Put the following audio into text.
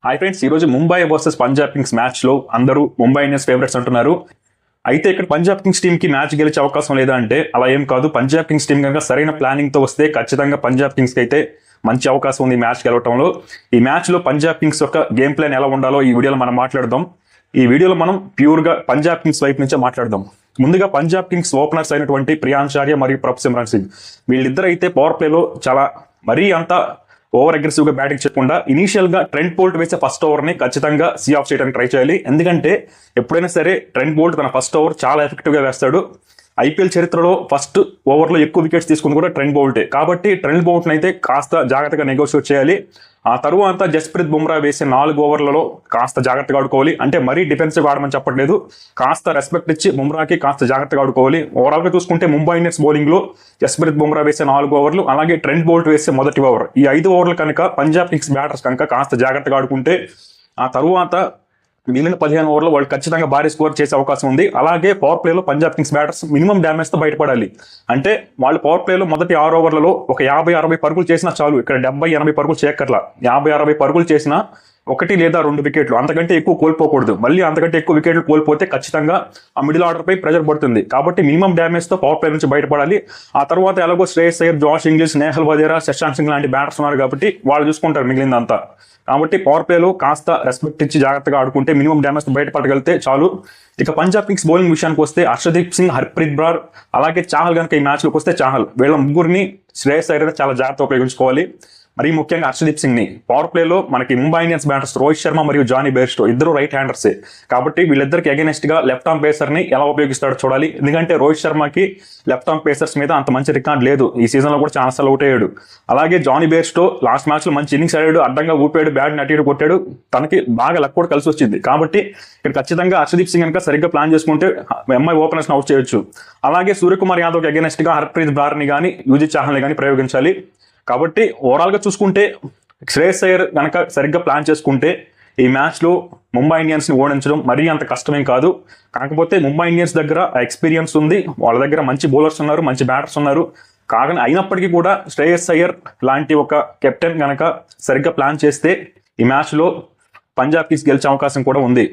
Hi friends, ఈ రోజు Mumbai versus Punjab Kings match లో అందరూ ముంబై ఇండియన్స్ ఫేవరెట్స్ అంటున్నారు. అయితే ఇక్కడ పంజాబ్ కింగ్స్ టీమ్ కి మ్యాచ్ గెలిచే అవకాశం లేదా అంటే అలా ఏం కాదు. పంజాబ్ కింగ్స్ టీం కనుక సరైన ప్లానింగ్ తో వస్తే ఖచ్చితంగా పంజాబ్ కింగ్స్ కి అయితే మంచి అవకాశం ఉంది మ్యాచ్ గెలవటంలో. ఈ మ్యాచ్ లో పంజాబ్ కింగ్స్ యొక్క గేమ్ ప్లాన్ ఎలా ఉండాలో ఈ వీడియోలో మనం మాట్లాడదాం. ఈ వీడియోలో మనం ప్యూర్ గా పంజాబ్ కింగ్స్ వైపు నుంచే మాట్లాడదాం. ముందుగా పంజాబ్ కింగ్స్ ఓపెనర్స్ అయినటువంటి ప్రియాంశార్య మరియు ప్రభ్ సిమ్రన్ సింగ్, వీళ్ళిద్దరు అయితే పవర్ ప్లేలో చాలా మరీ అంత ఓవర్ అగ్రెసివ్ గా బ్యాటింగ్ చేయకుండా ఇనీషియల్ గా ట్రెంట్ బోల్ట్ వేసే ఫస్ట్ ఓవర్ ని ఖచ్చితంగా సీ ఆఫ్ చేయడానికి ట్రై చేయాలి. ఎందుకంటే ఎప్పుడైనా సరే ట్రెంట్ బోల్ట్ తన ఫస్ట్ ఓవర్ చాలా ఎఫెక్టివ్ గా వేస్తాడు. ఐపీఎల్ చరిత్రలో ఫస్ట్ ఓవర్ లో ఎక్కువ వికెట్స్ తీసుకుంది కూడా ట్రెంట్ బోల్టే. కాబట్టి ట్రెంట్ బోల్ట్ అయితే కాస్త జాగ్రత్తగా నెగోషియేట్ చేయాలి. ఆ తరువాత జస్ప్రీత్ బుమ్రా వేసే 4 ఓవర్లలో కాస్త జాగ్రత్తగా ఆడుకోవాలి. అంటే మరీ డిఫెన్సివ్ ఆడమని చెప్పట్లేదు, కాస్త రెస్పెక్ట్ ఇచ్చి బుమ్రాకి కాస్త జాగ్రత్తగా ఆడుకోవాలి. ఓవరాల్ గా చూసుకుంటే ముంబై ఇండియన్స్ బౌలింగ్ లో జస్ప్రీత్ బుమ్రా వేసే 4 ఓవర్లు, అలాగే ట్రెంట్ బోల్ట్ వేసే మొదటి ఓవర్, ఈ 5 ఓవర్లు కనుక పంజాబ్ కింగ్స్ బ్యాటర్స్ కనుక కాస్త జాగ్రత్తగా ఆడుకుంటే ఆ తరువాత మిగిలిన 15 ఓవర్లో వాళ్ళు ఖచ్చితంగా భారీ స్కోర్ చేసే అవకాశం ఉంది. అలాగే పవర్ ప్లేలో Punjab Kings batters minimum damage తో బయటపడాలి. అంటే వాళ్ళు పవర్ ప్లేలో మొదటి 6 ఓవర్లలో ఒక 50-60 పరుగులు చేసినా చాలు. ఇక్కడ 70-80 పరుగులు చేయక్కర్లా. 50-60 పరుగులు చేసినా 1 లేదా 2 వికెట్లు, అంతకంటే ఎక్కువ కోల్పోకూడదు. మళ్ళీ అంతకంటే ఎక్కువ వికెట్లు కోల్పోతే ఖచ్చితంగా ఆ మిడిల్ ఆర్డర్ పై ప్రెజర్ పడుతుంది. కాబట్టి మినిమం డ్యామేజ్ తో పవర్ ప్లే నుంచి బయటపడాలి. ఆ తర్వాత ఎలాగో శ్రేయస్ అయ్యర్, జాష్ ఇంగ్లీష్, నేహల్ వదేరా, శశాంక్ సింగ్ లాంటి బ్యాటర్స్ ఉన్నారు కాబట్టి వాళ్ళు చూసుకుంటారు మిగిలిందంతా. కాబట్టి పవర్ ప్లేలో కాస్త రెస్పెక్ట్ ఇచ్చి జాగ్రత్తగా ఆడుకుంటే మినిమం డ్యామేజ్ బయటపడగలిగితే చాలు. ఇక పంజాబ్ కింగ్స్ బౌలింగ్ విషయానికి వస్తే హర్షదీప్ సింగ్, హర్ప్రీత్ బ్రార్, అలాగే చాహల్ కనుక ఈ మ్యాచ్లోకి వస్తే చాహల్, వీళ్ళ ముగ్గురిని శ్రేయస్ అయ్యర్ చాలా జాగ్రత్త ఉపయోగించుకోవాలి. మరీ ముఖ్యంగా హర్షదీప్ సింగ్ ని పవర్ ప్లేలో మనకి ముంబై ఇండియన్స్ బ్యాటర్స్ రోహిత్ శర్మ మరియు జానీ బేర్స్టో ఇద్దరు రైట్ హ్యాండర్సే. కాబట్టి వీళ్ళిద్దరికి అగైనెస్ట్ గా లెఫ్ట్ ఆర్మ్ పేసర్ ని ఎలా ఉపయోగిస్తాడో చూడాలి. ఎందుకంటే రోహిత్ శర్మకి లెఫ్ట్ ఆర్మ్ పేసర్స్ మీద అంత మంచి రికార్డ్ లేదు. ఈ సీజన్ లో కూడా చాలా సార్లు అవుట్ అయ్యాడు. అలాగే జానీ బేర్స్టో లాస్ట్ మ్యాచ్ లో మంచి ఇన్నింగ్స్ ఆడాడు, అడ్డంగా ఊపాడు, బ్యాట్ అటు కొట్టాడు. తనకి బాగా లక్ కూడా కలిసి వచ్చింది. కాబట్టి ఇక్కడ ఖచ్చితంగా హర్షదీప్ సింగ్ కనుక సరిగ్గా ప్లాన్ చేసుకుంటే ఎంఐ ఓపెనర్స్ అవుట్ చేయొచ్చు. అలాగే సూర్యకుమార్ యాదవ్ కి అగైనెస్ట్ గా హర్ప్రీత్ బ్రార్ ని కానీ యూజీ చాహల్ ని కానీ ప్రయోగించాలి. కాబట్టి ఓవరాల్ గా చూసుకుంటే శ్రేయస్ అయ్యర్ కనుక సరిగ్గా ప్లాన్ చేసుకుంటే ఈ మ్యాచ్ లో ముంబై ఇండియన్స్ ని ఓడించడం మరీ అంత కష్టమేం కాదు. కాకపోతే ముంబై ఇండియన్స్ దగ్గర ఎక్స్పీరియన్స్ ఉంది, వాళ్ళ దగ్గర మంచి బౌలర్స్ ఉన్నారు, మంచి బ్యాటర్స్ ఉన్నారు. కాగా అయినప్పటికీ కూడా శ్రేయస్ అయ్యర్ లాంటి ఒక కెప్టెన్ కనుక సరిగ్గా ప్లాన్ చేస్తే ఈ మ్యాచ్ లో పంజాబ్ కింగ్స్ గెలిచే అవకాశం కూడా ఉంది.